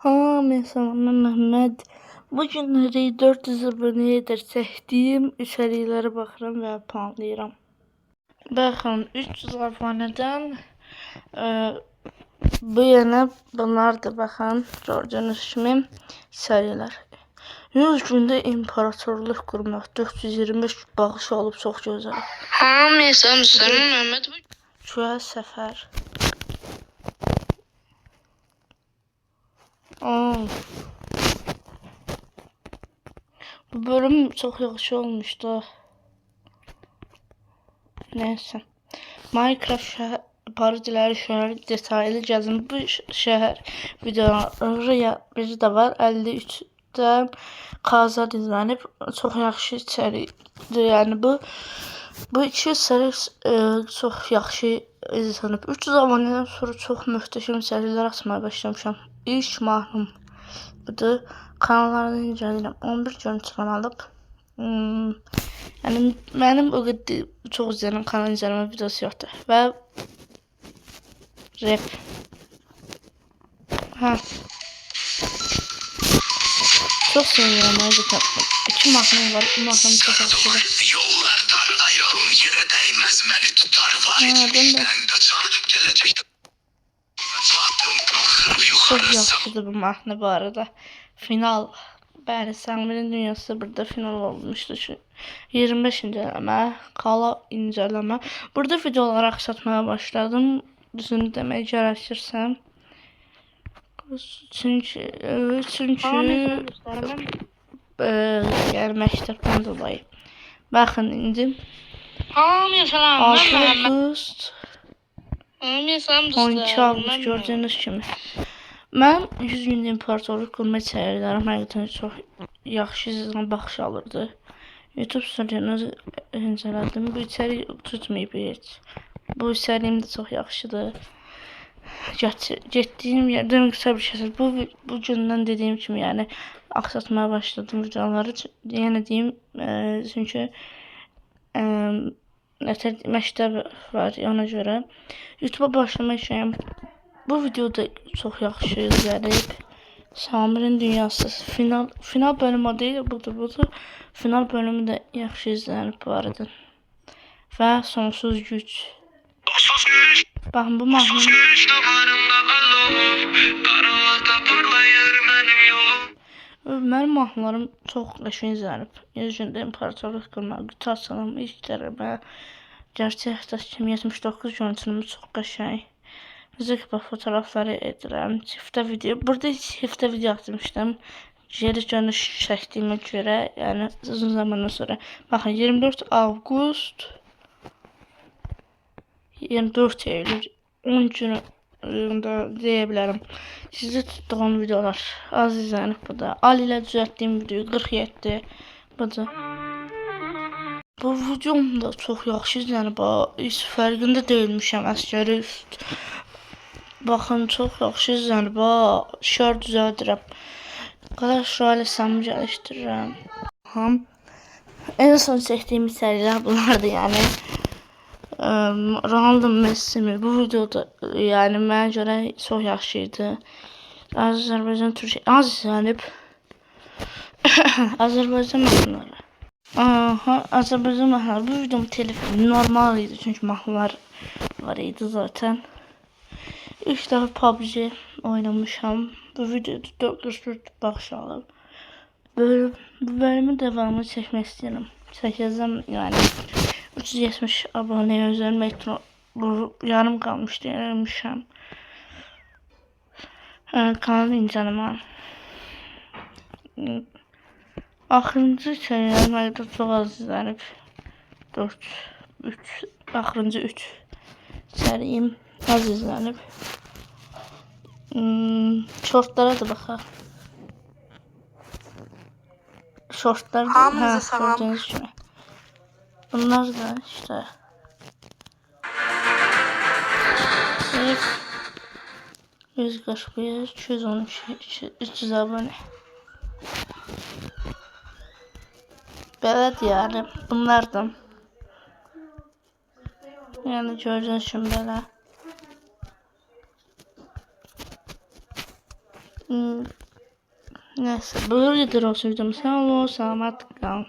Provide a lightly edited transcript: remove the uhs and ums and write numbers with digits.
Mesela ben Mehmet. Bugünləri 400 abunəyə qədər çəkdiyim içəriklərə baxıram və puanlayıram. Baxın, 300 abunədən bu yana bunlar da baxın, gördüyünüz kimi içəriklər. 100 gündə imparatorluq qurmaq, 425 bağış olub, çox gözəl. Mesela Mehmet bu Şuya səfər. Bu bölüm çok yaxşı olmuşdu. Neyse. Minecraft parodiləri şəhər detaylı gəzin. Bu şəhər videoları biri də var. 53'də Kazad izlənib. Çox yaxşı içərikdir. Yəni bu iki içərik çox yaxşı izlənib. 300 abunədən sonra çox möhtəşəm içəriklər açmaya başlamışam. İlk mahnım budur. Kanallarını inceləyirəm. 11 görüntüləm alıb. Yəni mənim o qədər çox izləyən kanal incəleme videosu yoxdur. Və rap. Çok seviyorum ayrıca. 2 mahnım var. Bu mahnım çok yaxşıdır. Çok yaxşıdır bu mahnı bu arada. Final. Bəli, Samirin Dünyası burada final olmuşdu. 25 incəleme, kala incəleme. Burada videoları aksatmaya başladım. Düzünü demək gərəkirsəm. Çünki yəni məktəbdən dolayı. Baxın indi 6 avqust 12 avqust gördüyünüz kimi. Mən 100 gündə imparatorluq qurma içəriklərim həqiqətən çox yaxşı izləyən baxış alırdı. YouTube story'unu incələdim. Bu içərik tutmayıb heç. Bu içəriyim də çox yaxşıdır. Getdiyim yerdən qısa bir şey. Bu gündən dediyim kimi, yəni aksatmaya başladım videoları. Yəni deyim, çünki məktəb var ona görə. YouTube'a başlamaq işləyəm. Bu videoda çox yaxşı izlənib. Samirin Dünyası final bölümü deyil, budur. Final bölümü də yaxşı izlənib bu arada. Və sonsuz güc. Baxın bu mahnı. Mənim mahnılarım çox qəşəng izlənib. 100 gündə imparatorluq qurmaq, qutu açalım, ilk tərəbə, gerçək həyatdakı kimi 79 görüntülümü çox qəşəng. Müzik və fotoğrafları edirəm. Çiftə video. Burada çiftə video atmışdım. Geri dönüş çəkdiyimə görə, yəni uzun zamandan sonra. Baxın 24 avqust 24 Eylül 10 günündə deyə bilərəm. Sizə tutduğum videolar az izlənib bu da. Ali ilə düzəltdiyim video 47 budur. Bu videom da çox yaxşı izlənib. Heç fərqində deyilmişəm əsgəri üst. Baxın, çox yaxşı izlənib. Şar düzəldirəm. Qala şöyle samimi gəlişdirirəm. En son çəkdiyim içəriklər bunlardır, yəni. Ronaldo Messi mi? Bu videoda yəni mənə görə çox yaxşı idi. Azərbaycan Türkiyə az izlənib. Azərbaycan mahnıları. Azərbaycan mahnıları. Bu videom telefon normal idi çünki mahnılar var idi zaten. İlk dəfə PUBG oynamışam. Bu videoda 444 baxış alıb. Bu bölümün devamını çəkmək istəyirəm. Çəkəcəm, yəni 370 abunəyə özəlim yarım qalmışdı, eləmişəm. Kanal incəlmə. Axırıncı içəriklərim həqiqətən çox az izlənib. 3 axırıncı 3 içəriyim az izlənib. Şortlara da baxaq. Şortlar da gördüğünüz kimi. Bunlar da işte. Evet. 141, 213, 300 abone. Belədir yani. Bunlar da. Yani gördüğünüz kimi belə. Neyse böyledir olsun videomuz. Sağ olun, selamat kalın.